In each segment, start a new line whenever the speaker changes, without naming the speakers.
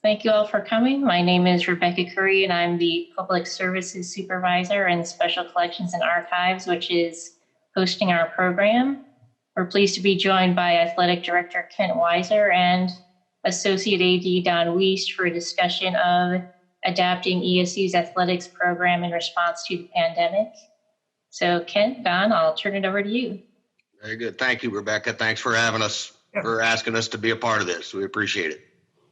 Thank you all for coming. My name is Rebecca Curry, and I'm the Public Services Supervisor in Special Collections and Archives, which is hosting our program. We're pleased to be joined by Athletic Director Kent Weiser and Associate AD Don Wiest for a discussion of adapting ESU's athletics program in response to the pandemic. So Kent, Don, I'll turn it over to you.
Very good. Thank you, Rebecca. Thanks for having us, for asking us to be a part of this. We appreciate it.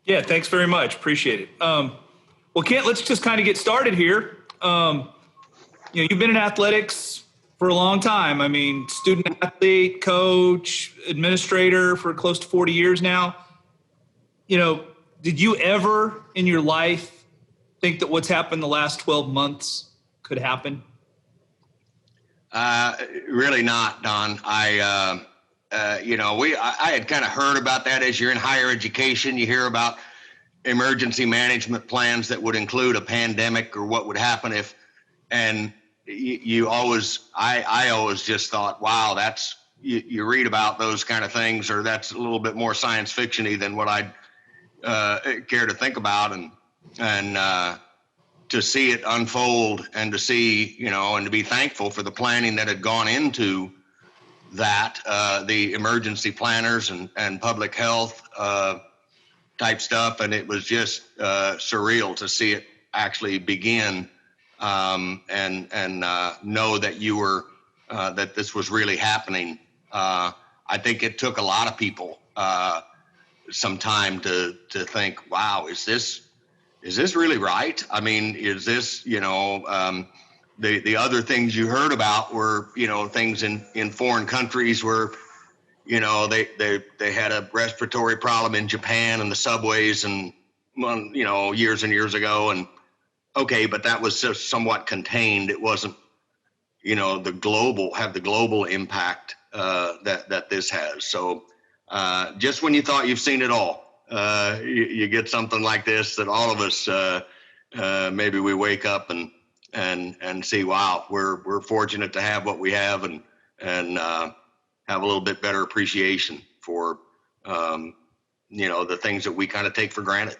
Yeah, thanks very much. Appreciate it. Well, Kent, let's just kind of get started here. You've been in athletics for a long time. I mean, student athlete, coach, administrator for close to 40 years now. Did you ever in your life think that what's happened the last 12 months could happen?
Really not, Don. I had kind of heard about that. As you're in higher education, you hear about emergency management plans that would include a pandemic or what would happen if, and I always just thought, wow, you read about those kind of things, or that's a little bit more science fiction-y than what I'd care to think about. And to see it unfold and to see, and to be thankful for the planning that had gone into that, the emergency planners and public health type stuff. And it was just surreal to see it actually begin and know that you were, that this was really happening. I think it took a lot of people some time to think, wow, is this really right? I mean, is this, the other things you heard about were, things in foreign countries where, they had a respiratory problem in Japan and the subways and, years and years ago. And okay, but that was just somewhat contained. It wasn't, the global impact that this has. So just when you thought you've seen it all, you get something like this that all of us, maybe we wake up and see, wow, we're fortunate to have what we have and have a little bit better appreciation for, the things that we kind of take for granted.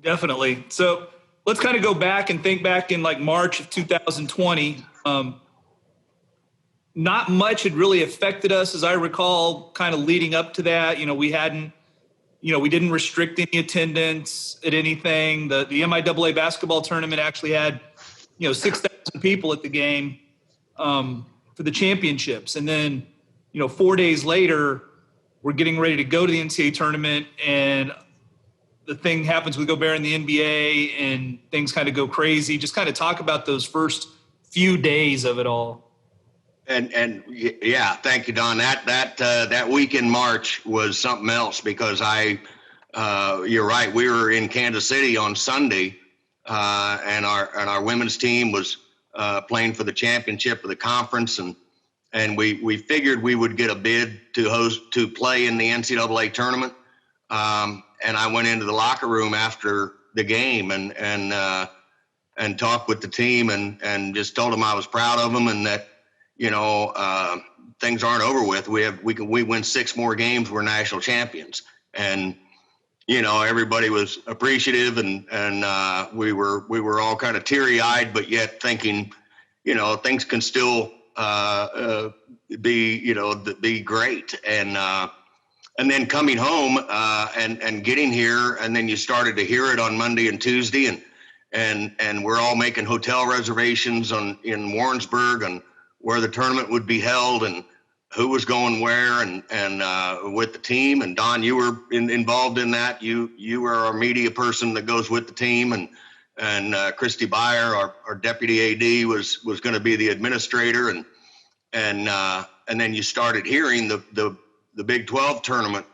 Definitely. So let's kind of go back and think back in like March of 2020. Not much had really affected us, as I recall, kind of leading up to that. We didn't restrict any attendance at anything. The MIAA basketball tournament actually had, 6,000 people at the game for the championships. And then, 4 days later, we're getting ready to go to the NCAA tournament, and the thing happens with Gobert in the NBA, and things kind of go crazy. Just kind of talk about those first few days of it all.
And yeah, thank you, Don. That week in March was something else because you're right. We were in Kansas City on Sunday, and our women's team was playing for the championship of the conference, and we figured we would get a bid to play in the NCAA tournament. And I went into the locker room after the game and talked with the team and just told them I was proud of them and that, things aren't over with. We win 6 more games. We're national champions. And, everybody was appreciative and we were all kind of teary eyed, but yet thinking, things can still be great. And then coming home and getting here, and then you started to hear it on Monday and Tuesday, and we're all making hotel reservations in Warrensburg and where the tournament would be held and who was going where and with the team. And Don, you were involved in that. You were our media person that goes with the team, and Christy Beyer, our deputy AD, was going to be the administrator, and then you started hearing the Big 12 tournament,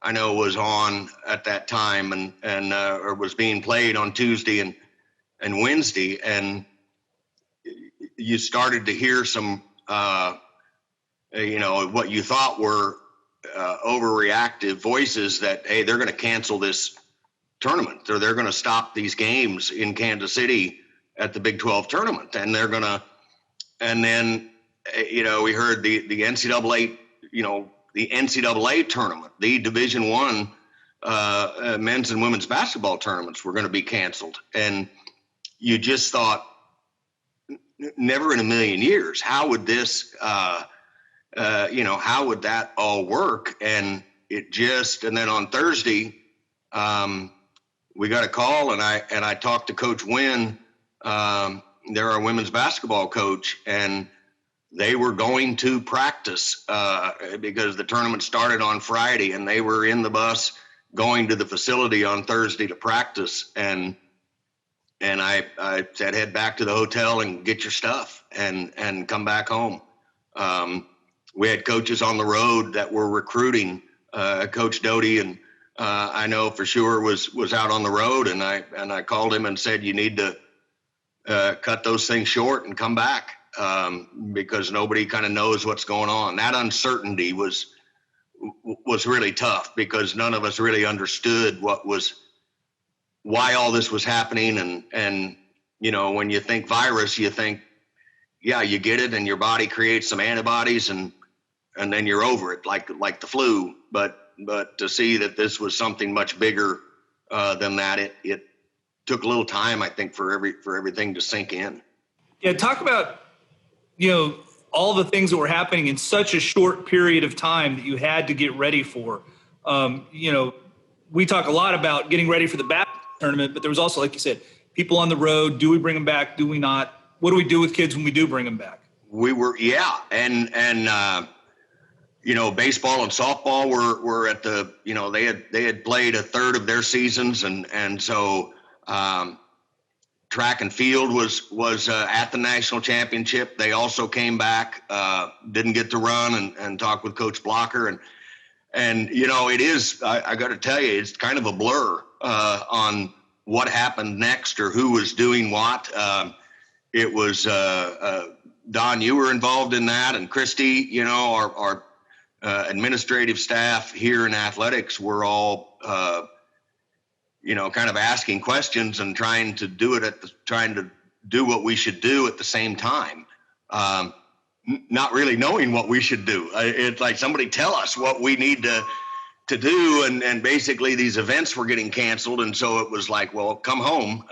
I know, was on at that time or was being played on Tuesday and Wednesday. And you started to hear some, what you thought were overreactive voices that, hey, they're going to cancel this tournament, or they're going to stop these games in Kansas City at the Big 12 tournament. And and then, we heard the NCAA, the NCAA tournament, the Division men's and women's basketball tournaments were going to be canceled. And you just thought, never in a million years, how would this, how would that all work? And and then on Thursday, we got a call, and I talked to Coach Wynn. They're our women's basketball coach, and they were going to practice because the tournament started on Friday, and they were in the bus going to the facility on Thursday to practice. And I said, head back to the hotel and get your stuff and come back home. We had coaches on the road that were recruiting. Coach Doty, and I know for sure was out on the road, and I called him and said, you need to cut those things short and come back because nobody kind of knows what's going on. That uncertainty was really tough because none of us really understood why all this was happening. And when you think virus, you think, yeah, you get it and your body creates some antibodies and then you're over it like the flu. But to see that this was something much bigger than that, it took a little time, I think, for everything to sink in.
Yeah, talk about all the things that were happening in such a short period of time that you had to get ready for. We talk a lot about getting ready for the basketball tournament, but there was also, like you said, people on the road. Do we bring them back? Do we not? What do we do with kids when we do bring them back?
We were, yeah, and baseball and softball were at the, they had played a third of their seasons, and so track and field was at the national championship. They also came back, didn't get to run and talk with Coach Blocker, and it is, I got to tell you, it's kind of a blur on what happened next or who was doing what. It was Don, you were involved in that, and Christy, our administrative staff here in athletics were all, kind of asking questions and trying to do what we should do at the same time. Not really knowing what we should do. It's like, somebody tell us what we need to do. And basically these events were getting canceled. And so it was like, well, come home,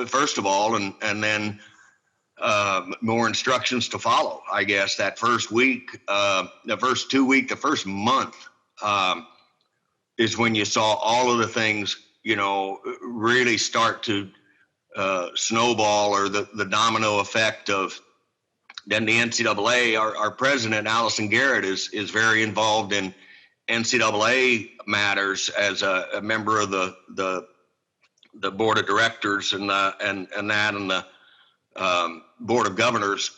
first of all, and then more instructions to follow, I guess, that first week, the first 2 weeks, the first month is when you saw all of the things, really start to snowball, or the domino effect of then the NCAA. Our president, Allison Garrett, is very involved in NCAA matters as a member of the board of directors and the board of governors,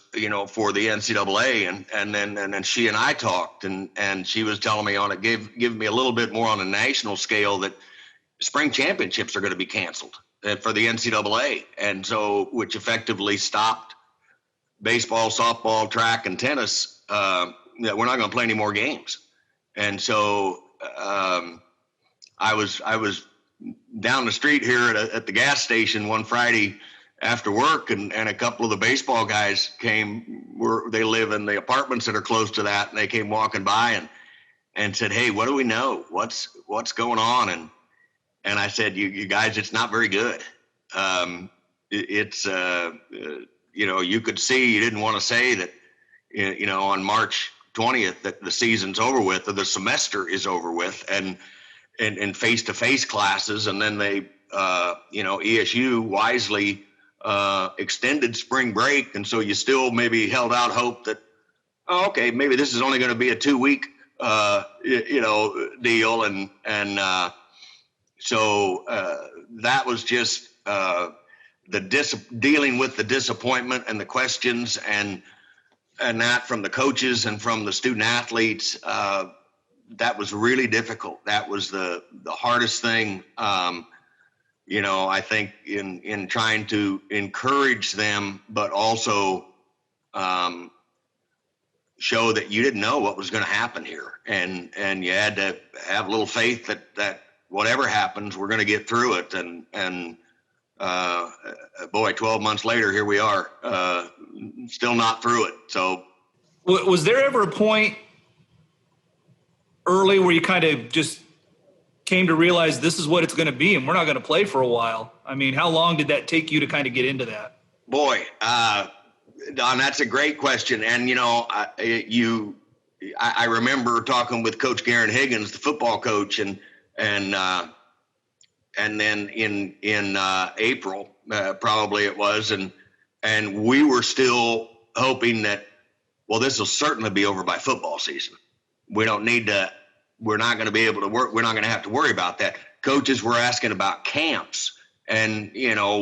for the NCAA, and then she and I talked, and she was telling me give me a little bit more on a national scale that spring championships are going to be canceled for the NCAA, and so which effectively stopped baseball, softball, track, and tennis. That we're not going to play any more games, and so I was down the street here at the gas station one Friday after work, and a couple of the baseball guys came. They live in the apartments that are close to that, and they came walking by and said, "Hey, what do we know? What's going on?" And I said, "You guys, it's not very good. It's you could see, you didn't want to say that, on March 20th that the season's over with, or the semester is over with, and face-to-face classes, and then they, ESU wisely extended spring break, and so you still maybe held out hope that, okay, maybe this is only going to be a 2-week deal, and so that was just dealing with the disappointment and the questions and that from the coaches and from the student athletes. That was really difficult. That was the hardest thing. I think in trying to encourage them, but also show that you didn't know what was going to happen here, and you had to have a little faith that whatever happens, we're going to get through it. And boy, 12 months later, here we are, still not through it. So,
was there ever a point early where you kind of just came to realize this is what it's going to be and we're not going to play for a while? I mean, how long did that take you to kind of get into that?
Boy, Don, that's a great question. And, I remember talking with Coach Garen Higgins, the football coach, and then in April, probably it was, and we were still hoping that, well, this will certainly be over by football season. We're not going to be able to work. We're not going to have to worry about that. Coaches were asking about camps and,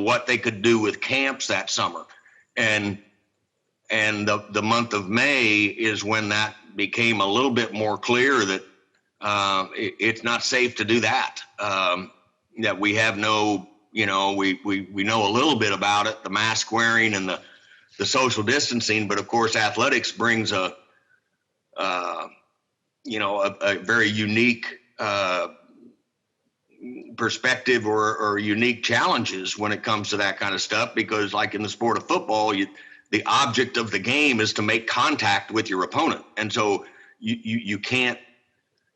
what they could do with camps that summer. And the month of May is when that became a little bit more clear that it's not safe to do that. That we have no, we know a little bit about it, the mask wearing and the social distancing, but of course athletics brings a very unique perspective or unique challenges when it comes to that kind of stuff, because like in the sport of football, the object of the game is to make contact with your opponent. And so you can't,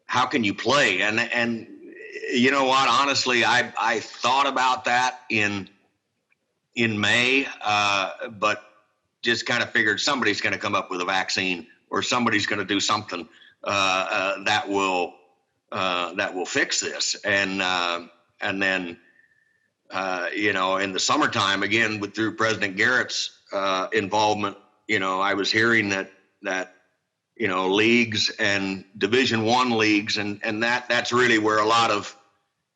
how can you play? And you know what, honestly, I thought about that in May, but just kind of figured somebody's going to come up with a vaccine or somebody's going to do something that will fix this. And then, in the summertime, again, through President Garrett's involvement, I was hearing that leagues and Division I leagues, and that's really where a lot of,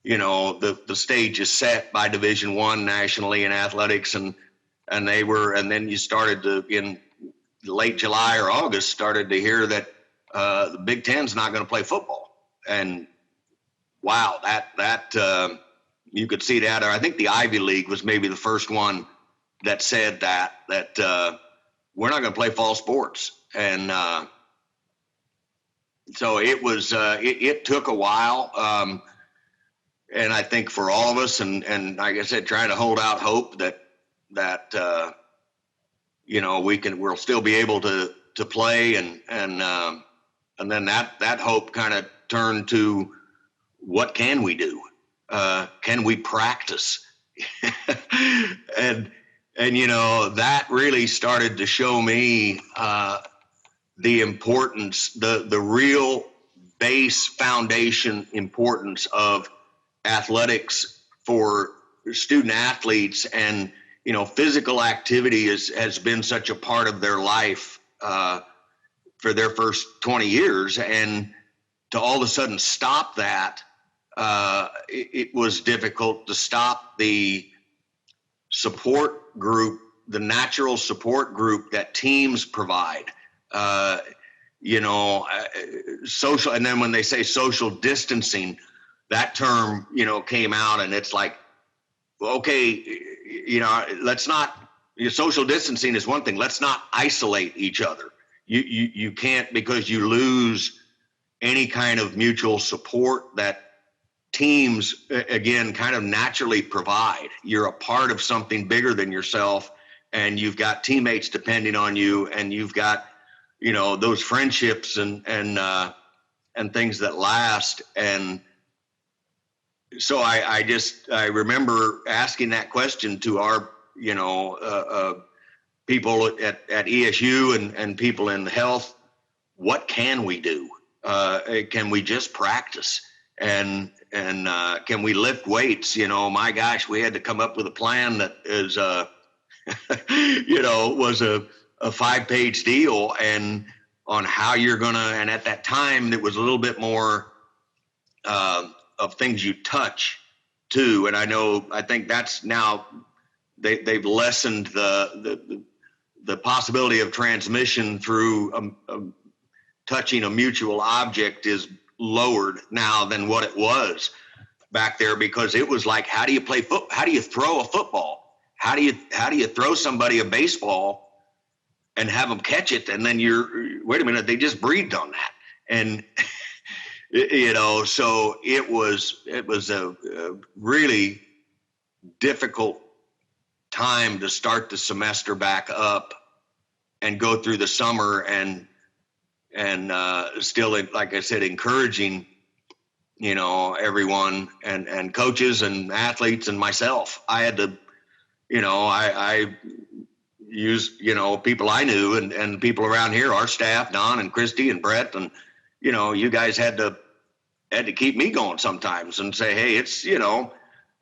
the stage is set by Division I nationally in athletics, and then you started to, in late July or August, started to hear that the Big Ten's not going to play football. And wow, that you could see that. Or I think the Ivy League was maybe the first one that said that we're not going to play fall sports. And so it was, it took a while. And I think for all of us, and like I said, trying to hold out hope that we'll still be able to play, and then that hope kind of turned to, what can we do? Can we practice? and that really started to show me the importance, the real base foundation importance of athletics for student athletes. And physical activity has been such a part of their life for their first 20 years, and to all of a sudden stop that, it was difficult to stop the support group, the natural support group that teams provide. Social, and then when they say social distancing, that term, came out, and it's like, okay, let's not, social distancing is one thing. Let's not isolate each other. You can't, because you lose any kind of mutual support that teams, again, kind of naturally provide. You're a part of something bigger than yourself, and you've got teammates depending on you, and you've got, those friendships and things that last. And so I remember asking that question to our, people at ESU and people in health. What can we do? Can we just practice? And can we lift weights? My gosh, we had to come up with a plan that is, was a 5-page deal, and on how you're gonna. And at that time, it was a little bit more of things you touch too. And I think that's now they've lessened the possibility of transmission through touching a mutual object is lowered now than what it was back there, because it was like, how do you play football? How do you throw a football? How do you throw somebody a baseball and have them catch it? And then wait a minute, they just breathed on that. And so it was a really difficult time to start the semester back up and go through the summer and still, like I said, encouraging everyone and coaches and athletes and myself. I had to, I used, people I knew and people around here, our staff, Don and Christy and Brett, and, you guys had to keep me going sometimes and say, hey, it's, this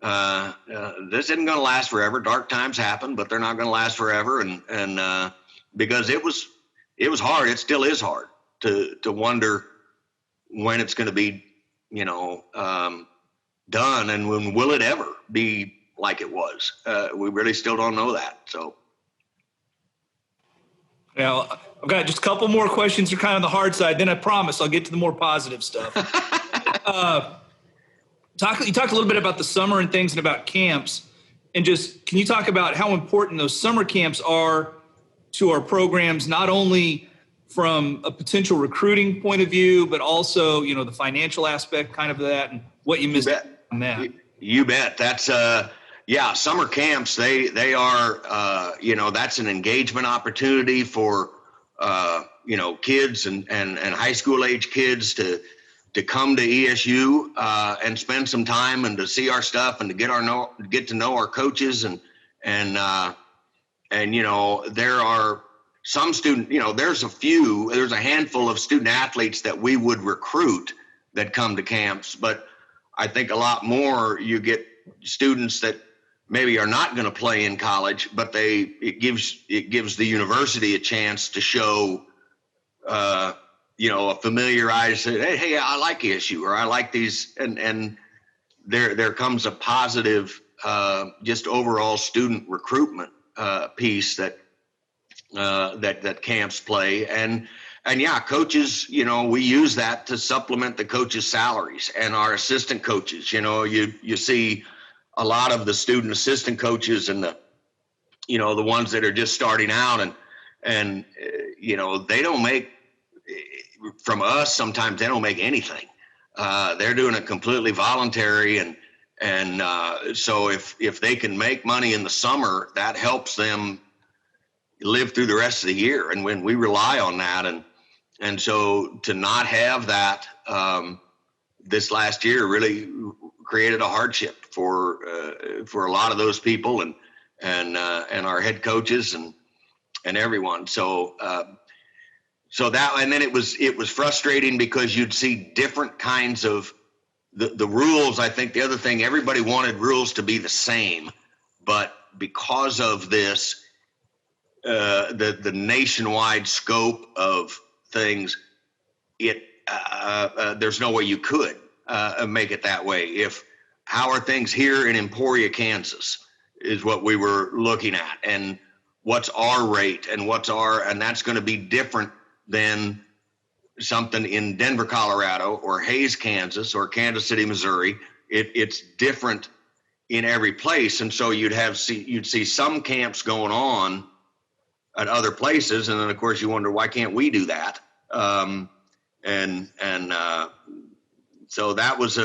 isn't going to last forever. Dark times happen, but they're not going to last forever. And because it was hard. It still is hard to wonder when it's going to be, done, and when will it ever be like it was. We really still don't know that. So.
Now, I've got just a couple more questions. You're kind of on the hard side. Then I promise I'll get to the more positive stuff. You talked a little bit about the summer and things and about camps. And just, can you talk about how important those summer camps are to our programs, not only from a potential recruiting point of view, but also, the financial aspect kind of that and what you missed on that?
You bet. That's, summer camps, they are, that's an engagement opportunity for, kids and high school age kids to come to ESU and spend some time and to see our stuff and to get to know our coaches and there are some there's a handful of student athletes that we would recruit that come to camps, but I think a lot more you get students that maybe are not going to play in college, but it gives the university a chance to show, a familiarized, hey, I like ESU, or I like these, and there comes a positive, just overall student recruitment piece that camps play, and coaches, we use that to supplement the coaches' salaries and our assistant coaches. You see a lot of the student assistant coaches and the ones that are just starting out and they don't make, from us, sometimes they don't make anything. They're doing it completely voluntary. And so if they can make money in the summer, that helps them live through the rest of the year. And when we rely on that, and so to not have that this last year really created a hardship for a lot of those people and our head coaches and everyone. So that, and then it was frustrating because you'd see different kinds of the rules. I think the other thing, everybody wanted rules to be the same, but because of this, the nationwide scope of things, there's no way you could make it that way. How are things here in Emporia, Kansas, is what we were looking at, and what's our rate, and and that's going to be different than something in Denver, Colorado, or Hayes, Kansas, or Kansas City, Missouri. It's different in every place, and so you'd see some camps going on at other places, and then of course you wonder, why can't we do that? So that was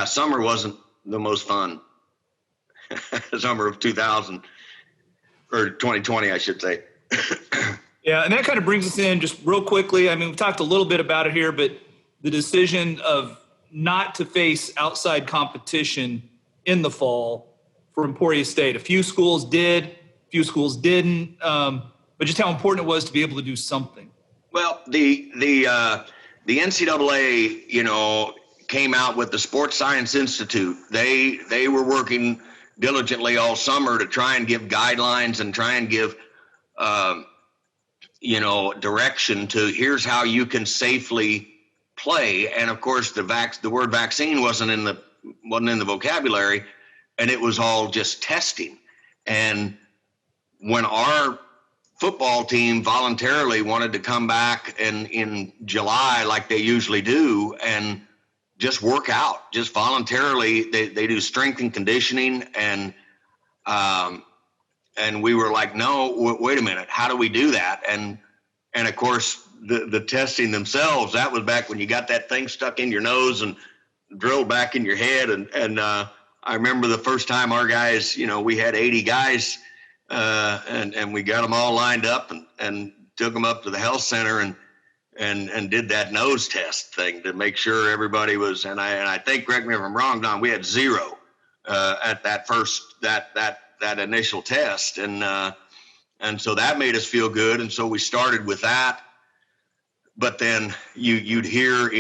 summer wasn't the most fun. Summer of 2020, I should say.
Yeah, and that kind of brings us in just real quickly. I mean, we've talked a little bit about it here, but the decision of not to face outside competition in the fall for Emporia State. A few schools did, a few schools didn't, but just how important it was to be able to do something.
Well, the NCAA, came out with the Sports Science Institute. They were working diligently all summer to try and give guidelines and try and give, direction to here's how you can safely play. And of course, the word vaccine wasn't in the vocabulary, and it was all just testing. And when our football team voluntarily wanted to come back in July, like they usually do, and just work out, just voluntarily, they do strength and conditioning, and we were like, no, wait a minute, how do we do that? And of course, the testing themselves, that was back when you got that thing stuck in your nose and drilled back in your head. And I remember the first time our guys, we had 80 guys, and we got them all lined up and took them up to the health center, and did that nose test thing to make sure everybody was. And I think, correct me if I'm wrong, Don, we had 0 at that that initial test, and so that made us feel good. And so we started with that. But then you'd hear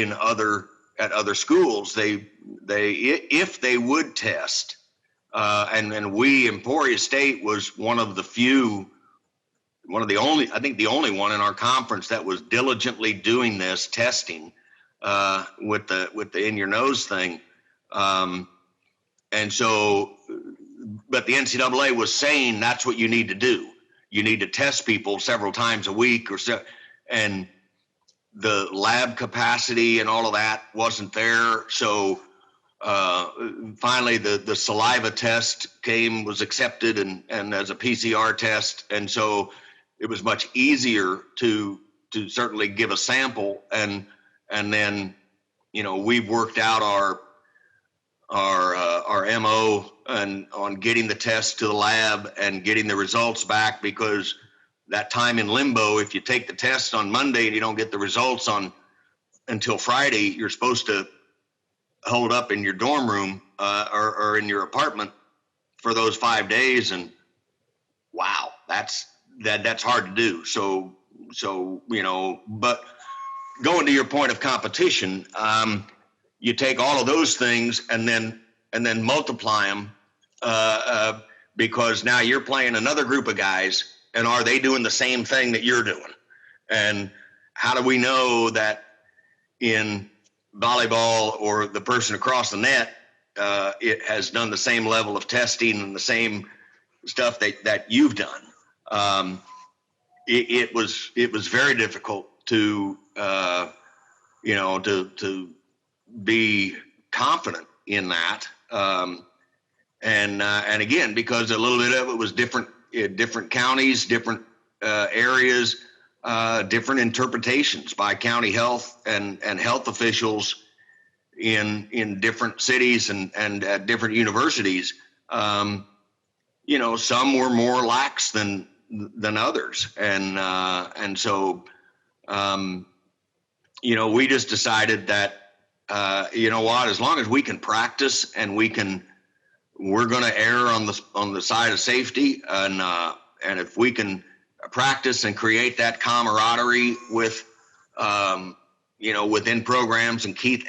at other schools, they if they would test, and we, Emporia State was one of the only, I think the only one in our conference that was diligently doing this testing with the in your nose thing. And so, but the NCAA was saying that's what you need to do. You need to test people several times a week or so, and the lab capacity and all of that wasn't there. So finally the saliva test was accepted and as a PCR test. And so it was much easier to certainly give a sample. And then, we've worked out our MO and on getting the test to the lab and getting the results back, because that time in limbo, if you take the test on Monday and you don't get the results until Friday, you're supposed to hold up in your dorm room or in your apartment for those 5 days. And wow, that's hard to do. So, but going to your point of competition, you take all of those things and then multiply them because now you're playing another group of guys. And are they doing the same thing that you're doing? And how do we know that in volleyball or the person across the net, it has done the same level of testing and the same stuff that you've done? It was very difficult to be confident in that. And again, because a little bit of it was different counties, different areas, different interpretations by county health and health officials in different cities and at different universities. Some were more lax than others, and so we just decided that as long as we can practice and we're going to err on the side of safety, and if we can practice and create that camaraderie with within programs and keep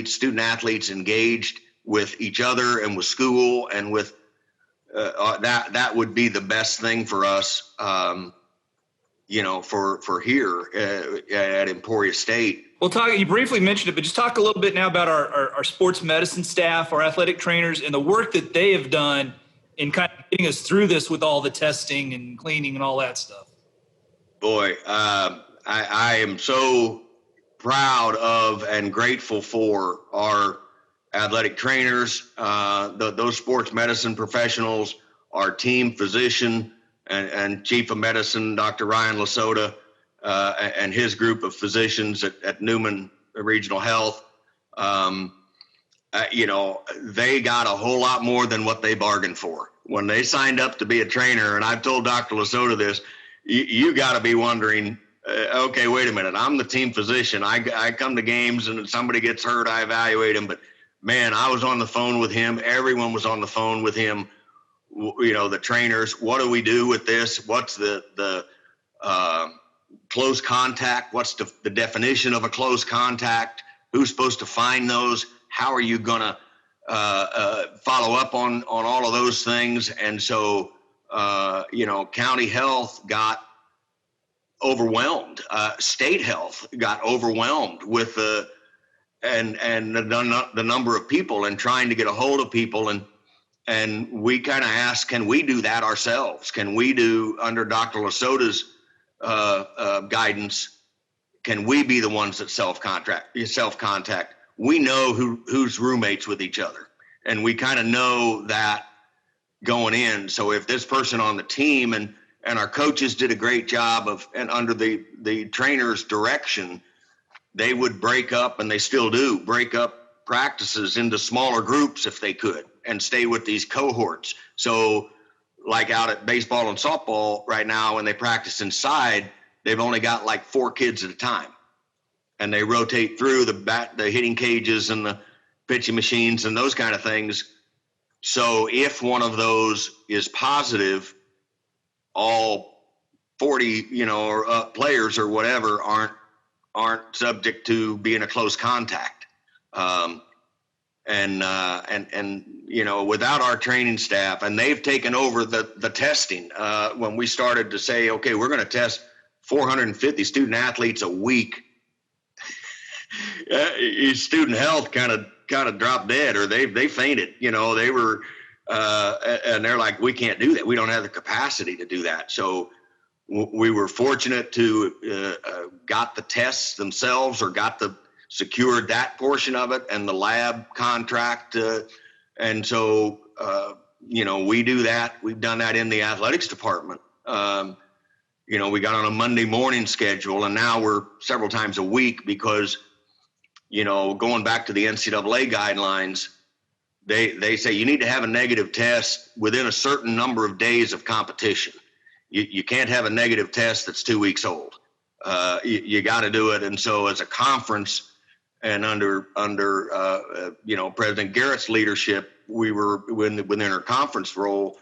student athletes engaged with each other and with school and with that would be the best thing for us, for here at Emporia State.
Well, you briefly mentioned it, but just talk a little bit now about our sports medicine staff, our athletic trainers, and the work that they have done in kind of getting us through this with all the testing and cleaning and all that stuff. Boy,
I am so proud of and grateful for our athletic trainers, those sports medicine professionals, our team physician and chief of medicine, Dr. Ryan Lasota, and his group of physicians at Newman Regional Health. They got a whole lot more than what they bargained for when they signed up to be a trainer. And I've told Dr. Lasota this, you got to be wondering, okay, wait a minute. I'm the team physician. I come to games and if somebody gets hurt, I evaluate him. But man, I was on the phone with him. Everyone was on the phone with him. The trainers, what do we do with this? What's the close contact? What's the definition of a close contact? Who's supposed to find those? How are you going to follow up on all of those things? And so, county health got overwhelmed. State health got overwhelmed with the number of people and trying to get a hold of people. And we kind of asked, can we do that ourselves? Can we do, under Dr. Lasota's guidance, can we be the ones that self-contact? We know who's roommates with each other, and we kind of know that going in. So if this person on the team and our coaches did a great job and under the trainer's direction, they would break up, and they still do, break up practices into smaller groups if they could and stay with these cohorts. So like out at baseball and softball right now, when they practice inside, they've only got like 4 kids at a time, and they rotate through the hitting cages and the pitching machines and those kind of things. So if one of those is positive, all 40, or players or whatever aren't subject to being a close contact. And without our training staff, and they've taken over the testing. When we started to say, okay, we're going to test 450 student athletes a week, student health kind of dropped dead, or they fainted. They were, and they're like, we can't do that. We don't have the capacity to do that. So we were fortunate to got the tests themselves, or secured that portion of it, and the lab contract. And so, we do that. We've done that in the athletics department. We got on a Monday morning schedule, and now we're several times a week because, going back to the NCAA guidelines, they say you need to have a negative test within a certain number of days of competition. You can't have a negative test that's 2 weeks old. You got to do it. And so as a conference, and under President Garrett's leadership, we were within our conference role.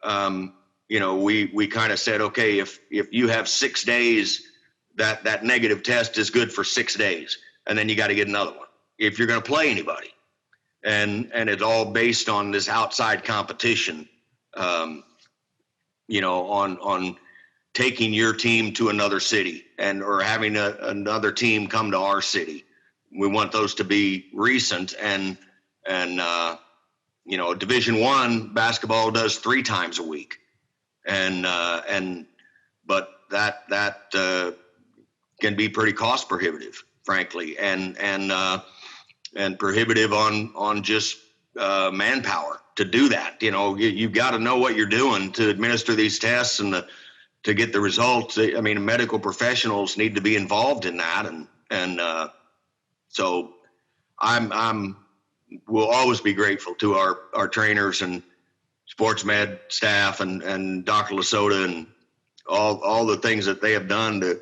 We kind of said, okay, if you have 6 days, that negative test is good for 6 days, and then you got to get another one if you're going to play anybody. And it's all based on this outside competition, on taking your team to another city or having another team come to our city. We want those to be recent, and Division I basketball does 3 times a week, but that can be pretty cost prohibitive, frankly, and prohibitive on just manpower to do that. You've got to know what you're doing to administer these tests and to get the results. I mean, medical professionals need to be involved in that, and so we'll always be grateful to our trainers and sports med staff and Dr. Lasota and all the things that they have done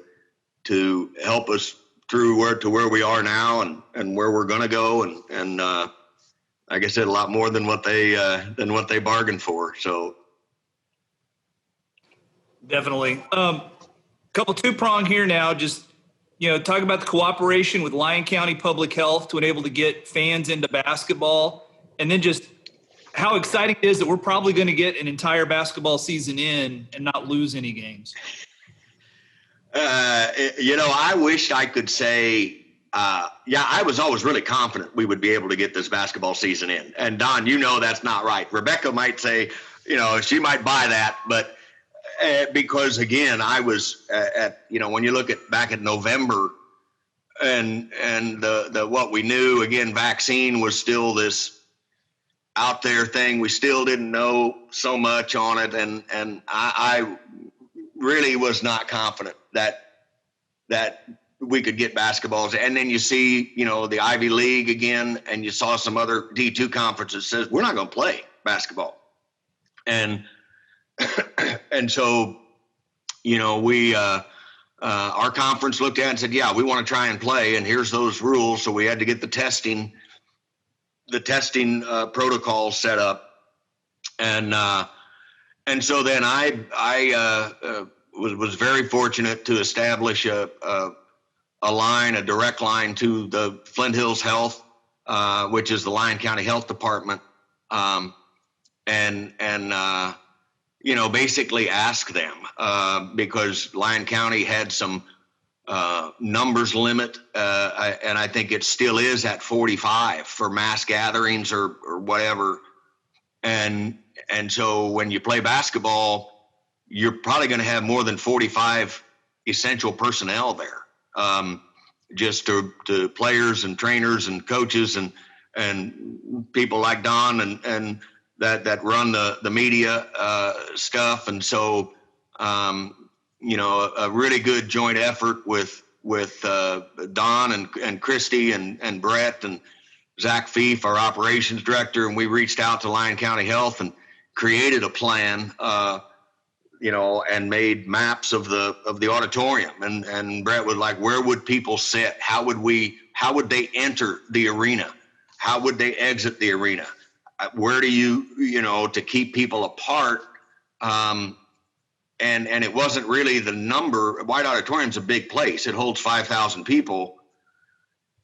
to help us through where we are now and where we're going to go. And like I said, a lot more than what they bargained for. So.
Definitely. Couple 2-prong here now, just, talk about the cooperation with Lyon County Public Health to enable to get fans into basketball, and then just how exciting it is that we're probably going to get an entire basketball season in and not lose any games.
I wished I could say, I was always really confident we would be able to get this basketball season in. And Don, that's not right. Rebecca might say, she might buy that, but because again, I was when you look back at November and the what we knew, again, vaccine was still this out there thing. We still didn't know so much on it. And I really was not confident that we could get basketballs. And then you see, the Ivy League again, and you saw some other D2 conferences says, we're not going to play basketball. And so, we, our conference looked at it and said, yeah, we want to try and play, and here's those rules. So we had to get the testing protocol set up. And so then I was very fortunate to establish a direct line to the Flint Hills Health, which is the Lyon County Health Department. Basically ask them, because Lyon County had some numbers limit, and I think it still is at 45 for mass gatherings or whatever. And so when you play basketball, you're probably going to have more than 45 essential personnel there, just to players and trainers and coaches and people like Don and that run the media stuff. And so, a really good joint effort with Don and Christy and Brett and Zach Fief, our operations director. And we reached out to Lyon County Health and created a plan and made maps of the auditorium. And Brett was like, where would people sit? How would they enter the arena? How would they exit the arena? Where do to keep people apart? And it wasn't really the number. White Auditorium's a big place. It holds 5,000 people.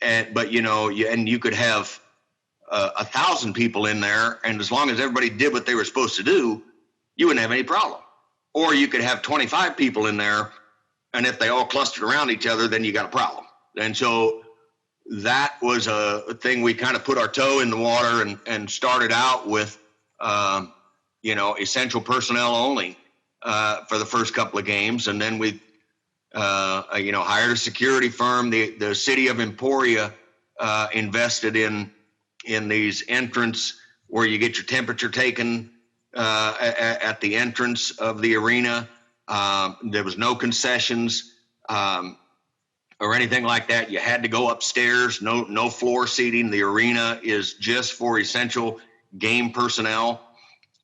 But you could have 1,000 people in there, and as long as everybody did what they were supposed to do, you wouldn't have any problem. Or you could have 25 people in there, and if they all clustered around each other, then you got a problem. And so that was a thing we kind of put our toe in the water and started out with, essential personnel only for the first couple of games. And then we, hired a security firm. The city of Emporia invested in these entrance where you get your temperature taken at the entrance of the arena. There was no concessions or anything like that. You had to go upstairs. No floor seating. The arena is just for essential game personnel,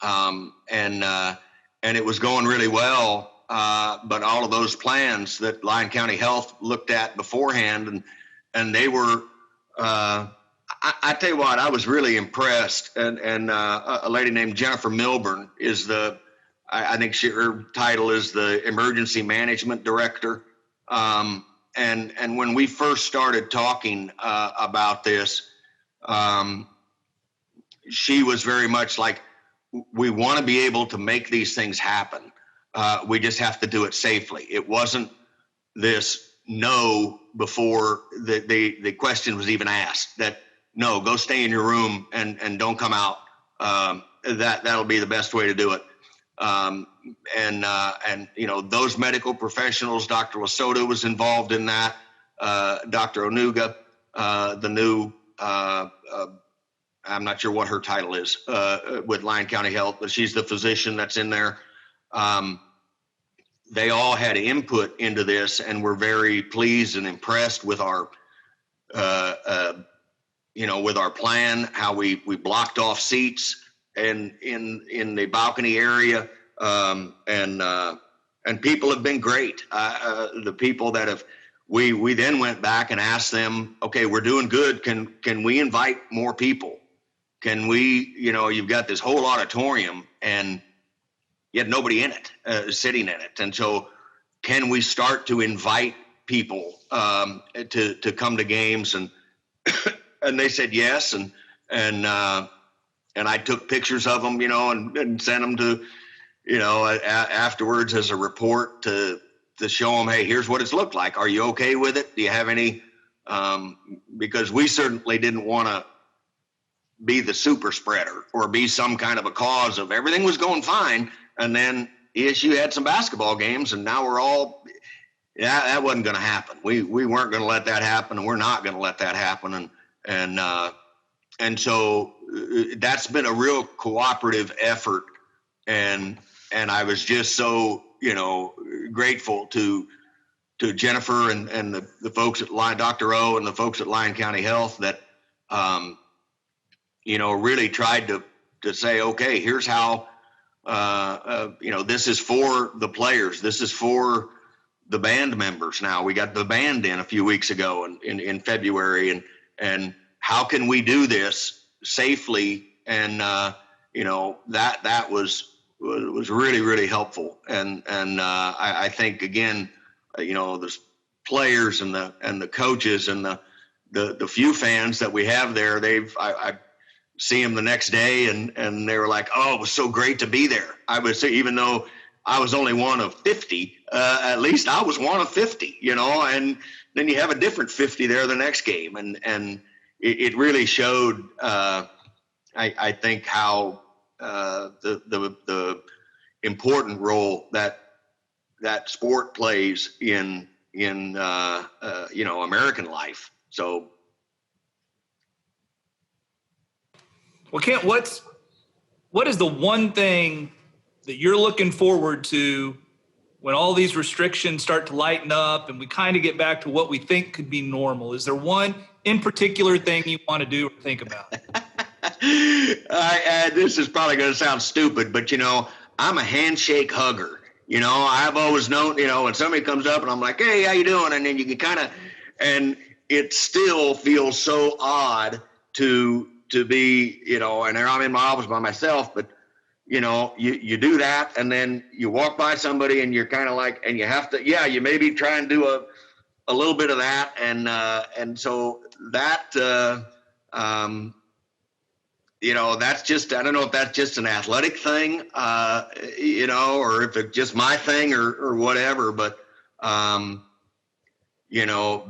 and it was going really well. But all of those plans that Lyon County Health looked at beforehand, and they were. I tell you what, I was really impressed, and a lady named Jennifer Milburn is I think her title is the Emergency Management Director. And when we first started talking about this, she was very much like, we want to be able to make these things happen. We just have to do it safely. It wasn't this no before the question was even asked, that no, go stay in your room and don't come out. That'll be the best way to do it. Those medical professionals, Dr. Lasota was involved in that. Dr. Onuga, the new, I'm not sure what her title is with Lyon County Health, but she's the physician that's in there. They all had input into this, and were very pleased and impressed with our, with our plan, how we blocked off seats and in the balcony area, and people have been great. The people that have, we then went back and asked them, okay, we're doing good. Can we invite more people? Can we, you've got this whole auditorium and you had nobody in it, sitting in it. And so can we start to invite people to come to games? And and they said yes. And I took pictures of them, and sent them to, afterwards as a report to show them, hey, here's what it's looked like. Are you okay with it? Do you have any? Because we certainly didn't want to be the super spreader or be some kind of a cause of everything was going fine. And then ESU had some basketball games, and now we're all, that wasn't going to happen. We weren't going to let that happen, and we're not going to let that happen. And so that's been a real cooperative effort. And I was just so, grateful to Jennifer and the folks at Dr. O and the folks at Lyon County Health that, really tried to say, okay, here's how, this is for the players. This is for the band members. Now we got the band in a few weeks ago in February, and how can we do this safely? And, that was really, really helpful. And I think again, there's players and the coaches and the few fans that we have there, I see them the next day and they were like, oh, it was so great to be there. I would say, even though I was only one of 50, at least I was one of 50, and then you have a different 50 there the next game. And it really showed, I think, how the important role that sport plays in American life. So.
Well, Kent, what is the one thing that you're looking forward to when all these restrictions start to lighten up and we kind of get back to what we think could be normal? Is there one in particular thing you want to do or think about?
This is probably going to sound stupid, but I'm a handshake hugger. I've always known, when somebody comes up and I'm like, hey, how you doing? And then you can kind of, and it still feels so odd to be, and there I'm in my office by myself, but you do that, and then you walk by somebody and you're kind of like, and you have to, you maybe try and do a little bit of that. And so that, that's just, I don't know if that's just an athletic thing, or if it's just my thing or whatever, but,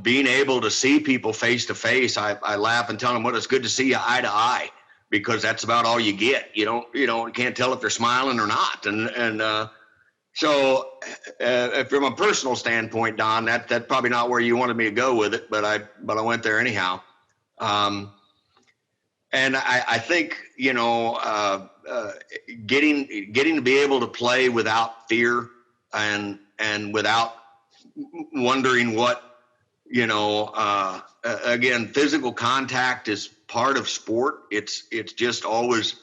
being able to see people face to face, I laugh and tell them, well, it's good to see you eye to eye, because that's about all you get. You can't tell if they're smiling or not. So from a personal standpoint, Don, that's probably not where you wanted me to go with it, but I went there anyhow. And I think, getting to be able to play without fear and without wondering what, again, physical contact is part of sport. It's just always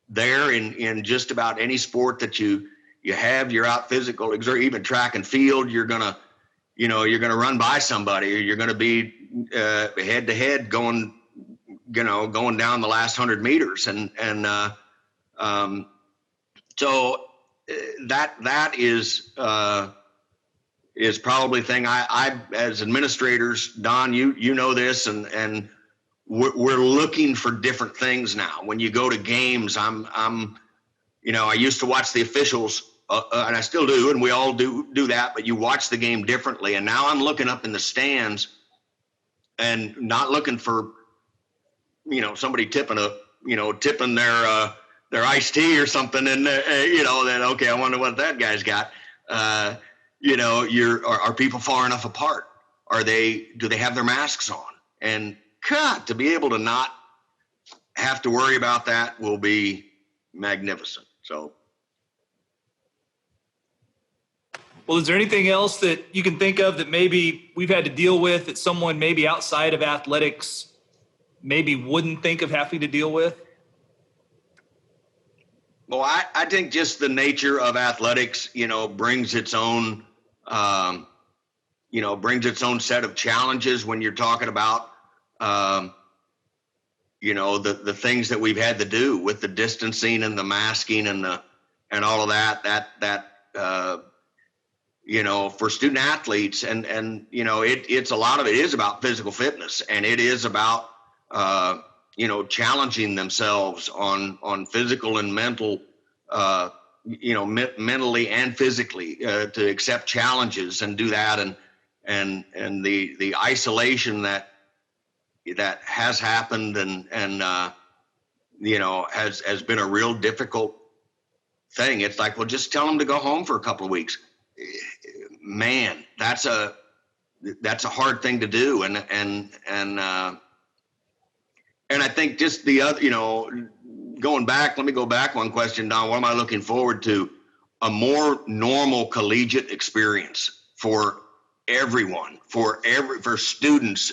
there in just about any sport that you have. You're out physical, even track and field. You're gonna run by somebody, or you're gonna be head to head going down the last 100 meters, so that is probably the thing. I as administrators, Don, you know this, and we're looking for different things now. When you go to games, I used to watch the officials, and I still do, and we all do that, but you watch the game differently. And now I'm looking up in the stands and not looking for, somebody tipping their iced tea or something, and then, okay, I wonder what that guy's got. Are people far enough apart? Do they have their masks on? And God, to be able to not have to worry about that will be magnificent. So.
Well, is there anything else that you can think of that maybe we've had to deal with that someone maybe outside of athletics maybe wouldn't think of having to deal with?
Well, I think just the nature of athletics, brings its own, set of challenges when you're talking about, the things that we've had to do with the distancing and the masking and all of that, for student athletes and it's a lot of it is about physical fitness, and it is about, challenging themselves on physical and mental, mentally and physically, to accept challenges and do that. And the isolation that has happened and has been a real difficult thing. It's like, well, just tell them to go home for a couple of weeks. Man, that's a hard thing to do. And I think just the other, let me go back one question, Don. What am I looking forward to? A more normal collegiate experience for everyone, for students.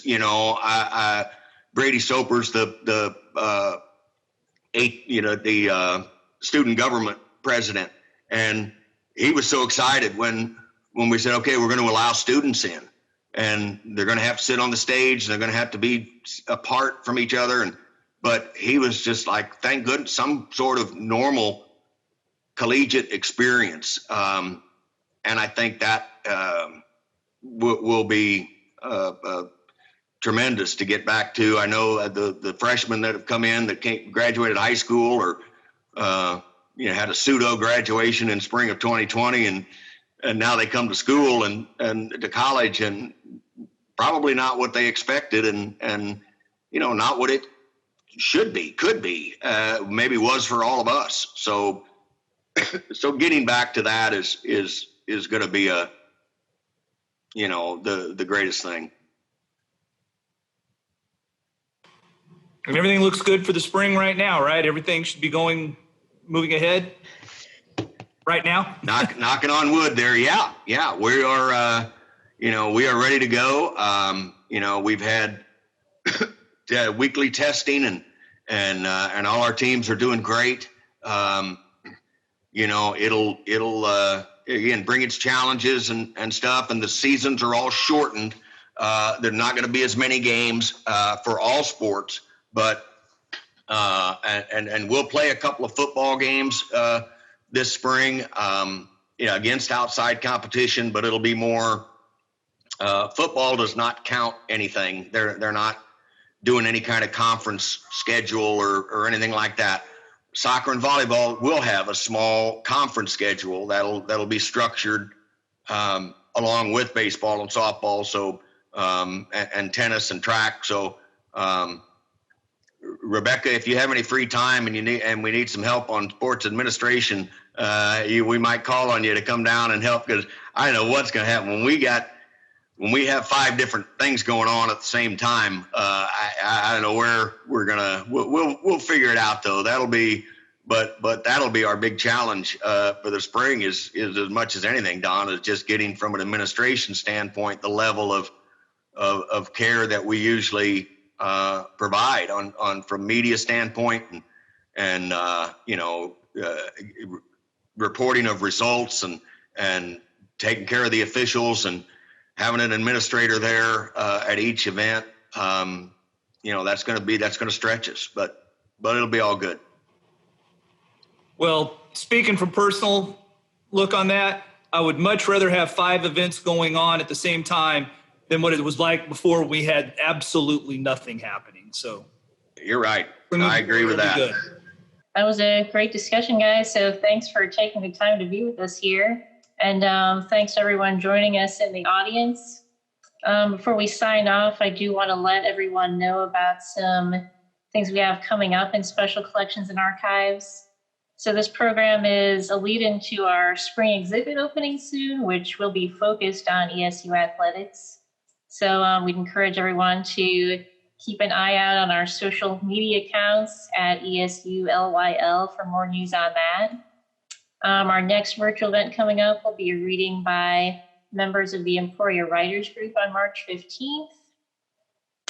Brady Soper's the student government president, and he was so excited when we said, okay, we're going to allow students in, and they're going to have to sit on the stage, and they're going to have to be apart from each other. But he was just like, thank goodness, some sort of normal collegiate experience. And I think that will be tremendous to get back to. I know the freshmen that have come in that graduated high school or had a pseudo graduation in spring of 2020, and now they come to school and to college, and probably not what they expected, and not what it should be, could be, maybe was for all of us. So getting back to that is going to be the greatest thing.
And everything looks good for the spring right now, right? Everything should be moving ahead right now.
Knocking on wood there. Yeah. We are, we are ready to go. We've had weekly testing and all our teams are doing great. It'll again, bring its challenges and stuff. And the seasons are all shortened. There are not going to be as many games for all sports, but and we'll play a couple of football games this spring, against outside competition, but it'll be more. Football does not count anything. They're not doing any kind of conference schedule or anything like that. Soccer and volleyball will have a small conference schedule that'll be structured along with baseball and softball. So and tennis and track. So Rebecca, if you have any free time and we need some help on sports administration, we might call on you to come down and help, because I don't know what's going to happen when we have 5 different things going on at the same time. I don't know where we'll figure it out though. That'll be our big challenge for the spring is as much as anything, Don, is just getting from an administration standpoint the level of care that we usually provide on from media standpoint and reporting of results and taking care of the officials and having an administrator there at each event. That's going to stretch us, but it'll be all good.
Well, speaking from personal look on that, I would much rather have 5 events going on at the same time than what it was like before we had absolutely nothing happening. So
you're right. I agree with that.
Good.
That was a great discussion, guys. So thanks for taking the time to be with us here. And thanks to everyone joining us in the audience. Before we sign off, I do want to let everyone know about some things we have coming up in Special Collections and Archives. So this program is a lead into our spring exhibit opening soon, which will be focused on ESU athletics. So we'd encourage everyone to keep an eye out on our social media accounts at ESULYL for more news on that. Our next virtual event coming up will be a reading by members of the Emporia Writers Group on March 15th.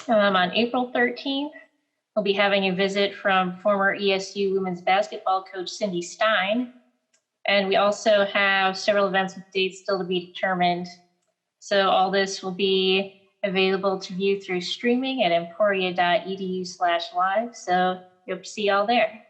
On April 13th, we'll be having a visit from former ESU women's basketball coach Cindy Stein. And we also have several events with dates still to be determined. So all this will be available to view through streaming at emporia.edu/live. So hope to see y'all there.